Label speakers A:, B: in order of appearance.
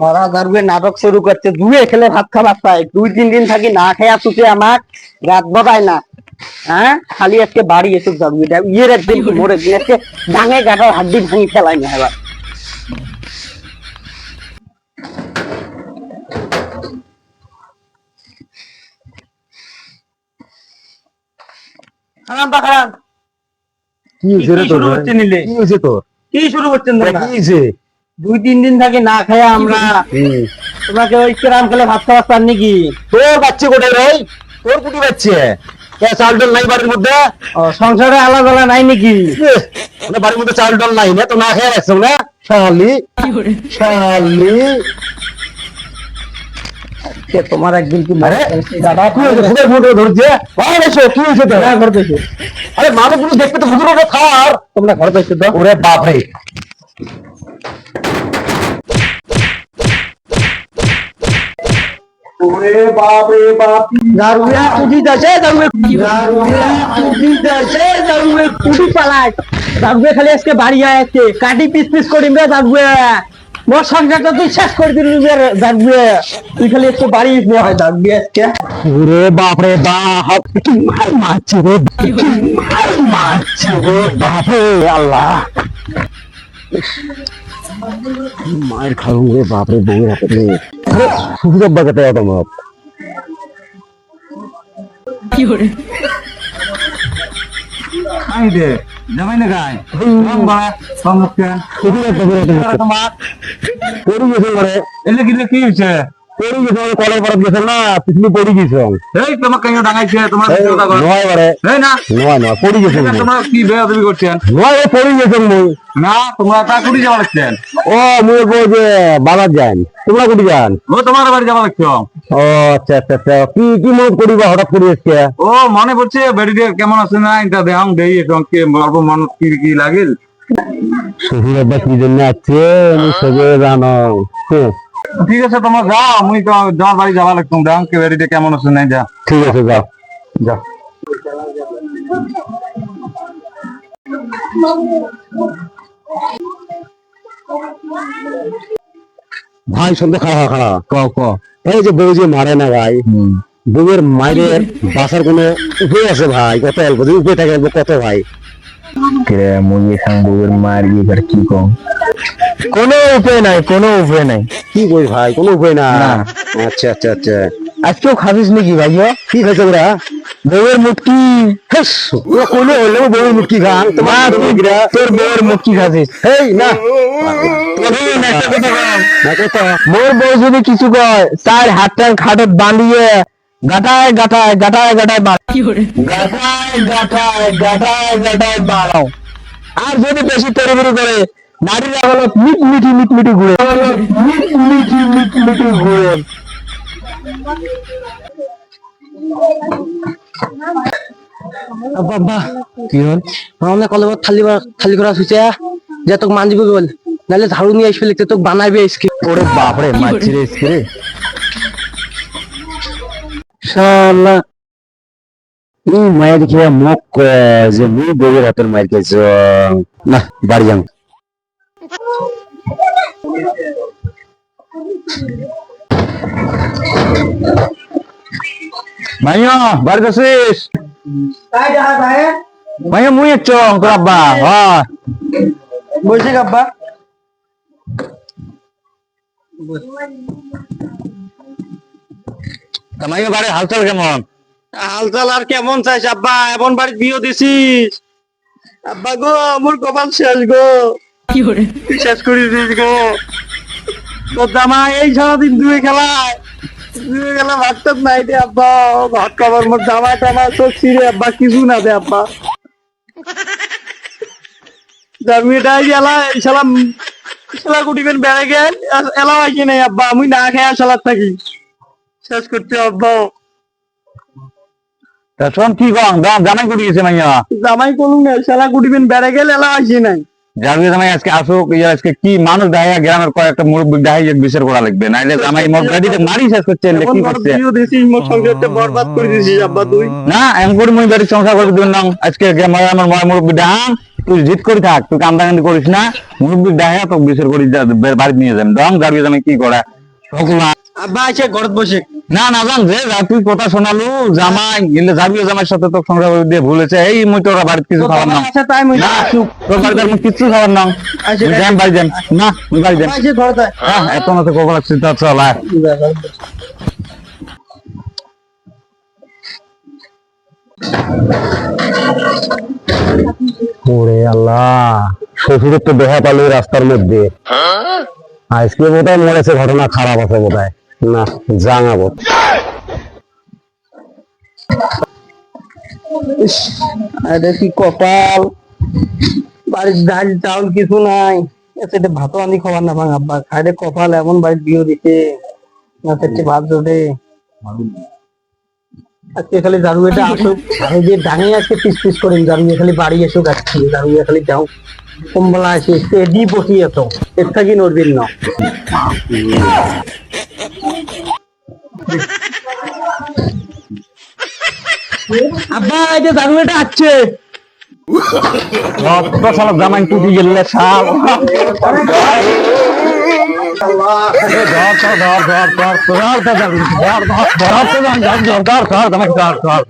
A: ওরা ধরবে নাটক শুরু করছে, দুয়ে খেলে ভাত খাবার পাই, 2-3 দিন থাকি না খেয়া তুতে আমার রাত বাবায় না। হ্যাঁ, খালি আজকে বাড়ি এসে ধরবে এটা ইয়ের একদিন মোর একদিন আজকে ডাঙে গাটার হাড্ডি ভাঙি ফেলাই না এবার। খারাপ বা খারাপ
B: কি হয়েছে রে তোর?
A: নিলে
B: কি হয়েছে তোর?
A: কি শুরু করছেন
B: কি হয়েছে?
A: 2-3 দিন থাকি না খায়া আমরা, তোমাকে ওই কেরাম খেলে ভাত খাওয়া পান নাকি?
B: তোর বাচ্চা কোথায় রে? তোর কুটি বাচ্চা চাল ডাল নাই বাড়ির মধ্যে?
A: সংসারে আলাদা নাই নাকি?
B: বাড়ির মধ্যে চাল ডাল নাই না তো না খেয়ে রাখছো না? শালি শালি
A: তোমার একদিন কি
B: দাদা কি হয়েছে? ফটো ধরছে কি হয়েছে তো?
A: ঘর পেয়েছে,
B: আরে মানুষ গুলো দেখতে তো হুজুর ওটা খাওয়ার
A: তোমরা ঘর পেয়েছো তো?
B: ওরে বাপ রে ওরে বাপ রে বাপ
A: দারুয়া কুটি যাচ্ছে, দারুয়া কুটি যাচ্ছে, দারুয়া কুটি পালায়, দারুয়া খালি আজকে বাড়ি আসছে কাটি পিস পিস করিম রে দারুয়া। মোর সংসারটা তুই শেষ করে দিলি রে দারুয়া, তুই খালি একটু বাড়ি নিয়ে হয় দারুয়া আজকে।
B: ওরে বাপ রে বাপ কি মার মারছে রে, মারছে রে বাপ রে আল্লাহ, মায়ের খাবো রে বাপ রে বউয়ের হাতে রে। আরে সুবিধা বাগাতে তোমার
C: কি করে
D: খাই দে জামাই না গায় লম্বা সমস্যা তোমার
B: পড়ে গেছে ঘরে,
D: এলে গিলে কি হয়েছে?
B: পড়ে গেছে কলের পাড়াত গেছে না, পিছনে পড়ে গেছে।
D: এই তোমার কেন ডাঙাইছে তোমার
B: নয় বারে
D: এই না
B: নয় নয় পড়ে গেছে,
D: তোমরা কি বেয়াদবি করছেন?
B: নয় পড়ে গেছে মই।
D: না তোমরা তা কুড়ি যাওয়া লাগছেন,
B: ও মুই বউ যে বাবার যান, তোমরা কুটি যান?
D: ও তোমার বাড়ি যাওয়া লাগছ।
B: ও আচ্ছা আচ্ছা আচ্ছা, কি কি মত করিবা হঠাৎ করে আজকে?
D: ও মনে পড়ছে বেড়িতে কেমন আছে না এটা দেখাম দেই কি অল্প মানুষ কি কি লাগিল।
B: শ্বশুর আব্বা কি জন্য আছে সবে জানো।
D: ঠিক আছে তোমরা যাও, মুই তো তোমার বাড়ি যাওয়া লাগতাম দেখাম কি বেড়িতে কেমন আছে না যা।
B: ঠিক আছে যাও
D: যাও
B: ভাই সন্ধ্যা খাওয়া খাওয়া এই যে বউ যে মারে না ভাই, বউয়ের মায়ের বাসার কোনো উপায় আছে ভাই? কত অল্প যদি উপায় থাকে কত ভাই?
D: বউয়ের মার এবার কি কম,
B: কোনো উপায় নাই, কোনো উপায় নাই। কি কই ভাই, কোনো উপায় না? আচ্ছা আচ্ছা আচ্ছা, আজকেও খাবিস নাকি ভাই? কি খাইছে ওরা? বউয়ের মুটকি। ওরা কইলে হইলে বউয়ের মুটকি খান, তোমার তোর বউয়ের মুটকি খাচ্ছিস? এই না মোর বউ যদি কিছু কয় তার হাতটার খাটত বাঁধিয়ে গাটায় গাটায় গাটায় গাটায়
C: কি করে
B: গাটায় গাটায় গাটায় গাটায় বাড়াও। আর যদি বেশি তড়িঘড়ি করে নারীরা হলো মিট মিটি মিট মিটি ঘুরে, মিট মিটি মিট মিটি ঘুরে।
A: বাবা কি হল? আমরা কলেজ খালি করা হয়েছে যে তোকে মান দিবি বল, নাহলে ঝাড়ু নিয়ে আসবে লিখতে তোকে বানাইবে আজকে।
B: ওরে বাপরে মারছি রে আজকে
A: শালা
B: মায়ের খেয়ে মুখ যে মুই বউয়ের হাতের মায়ের খেয়েছ না, বাড়ি যান।
D: ভাইয়া বাড়িতে আছিস? ভাইয়া মুই একটু তোর আব্বা হ্যাঁ
A: বলছি আব্বা
D: মাইয়া বাড়ির হালচাল কেমন?
A: হালচাল আর কেমন চাইছ আব্বা? এমন বাড়ি বিয়ে দিছিস আব্বা গো, আমার কপাল শেষ গো,
C: কি করে
A: শেষ করে দিস গো। তোর জামাই এই সারাদিন দুয়ে খেলায় ভাত টাত নাই দে আব্বা, ভাত খাবার মোট জামা টামা সব ছিঁড়ে আব্বা, কিছু না দে আব্বা। জামিটাই গেলা সালাম শালা কুটিবেন বেড়ে গেল এলাও আসি নাই আব্বা, আমি না খেয়ে সালাদ থাকি শেষ করতে আব্বা।
D: তা শোন কি কম জামাই করে গেছে মাইয়া?
A: জামাই করুন না, শালা কুটিবেন বেড়ে গেল এলাও আসি নাই।
D: যাবি জামাই আজকে আসুক, আজকে কি মানুষ দেখায় গ্রামের কয়েকটা মুরব্বী দেখাই বিচার করা লাগবে, নাইলে জামাই মোট গাড়িতে মারি শেষ করছে। কি করছে?
A: মোর সংসারটা বরবাদ করে দিছিস আব্বা তুই।
D: না এমন করে মুই বাড়ির সংসার করে দিবেন না, আজকে আমার মুরব্বী ডাং তুই জিত করে থাক, তুই কান্দাকান্দি করিস না, মুরব্বী দেখা তো বিচার করি বাড়ি নিয়ে যাবেন ডং যাবি আমি কি করা সকলা
A: আব্বা আছে ঘরত বসে
D: না না জান যে তুই কথা শোনালু জামাই গেলে যাবিও জামাইয়ের সাথে তো সংসার দিয়ে ভুলেছে এই মুই তোরা বাড়িতে কিছু খাবার না
A: আচ্ছা তাই মুই
D: না তোর বাড়িতে আমি কিচ্ছু খাবার না
A: আচ্ছা,
D: যান বাড়ি যান না মুই বাড়ি যান
A: আছে ঘরত
D: হ্যাঁ এত না তো কবলা চিন্তা চল আয়।
B: ওরে আল্লাহ, শ্বশুরের তো দেখা পালো রাস্তার মধ্যে। আজকে বোধহয় মরেছে, ঘটনা খারাপ আছে বোধহয়। না জানাবো।
A: আরে কি কপাল, বাড়ির ডাল চাউল কিছু নাই, সেটা ভাতও আনি খাবার না ভাঙ আব্বা খাইলে কপাল এমন বাড়ির বিয়ে দিতে না সেটা ভাত জোটে। আজকে খালি জারু এটা আসুক, আমি যে ডাঙে আজকে পিস পিস করি জারু খালি বাড়ি এসুক, আজকে জারু খালি যাও কম্বলা আসে এডি বসি এত এর থাকি নড়বিন না। আব্বা এই যে জারু এটা আসছে
D: রক্ত শালা জামাই টুটি গেলে শাল ধর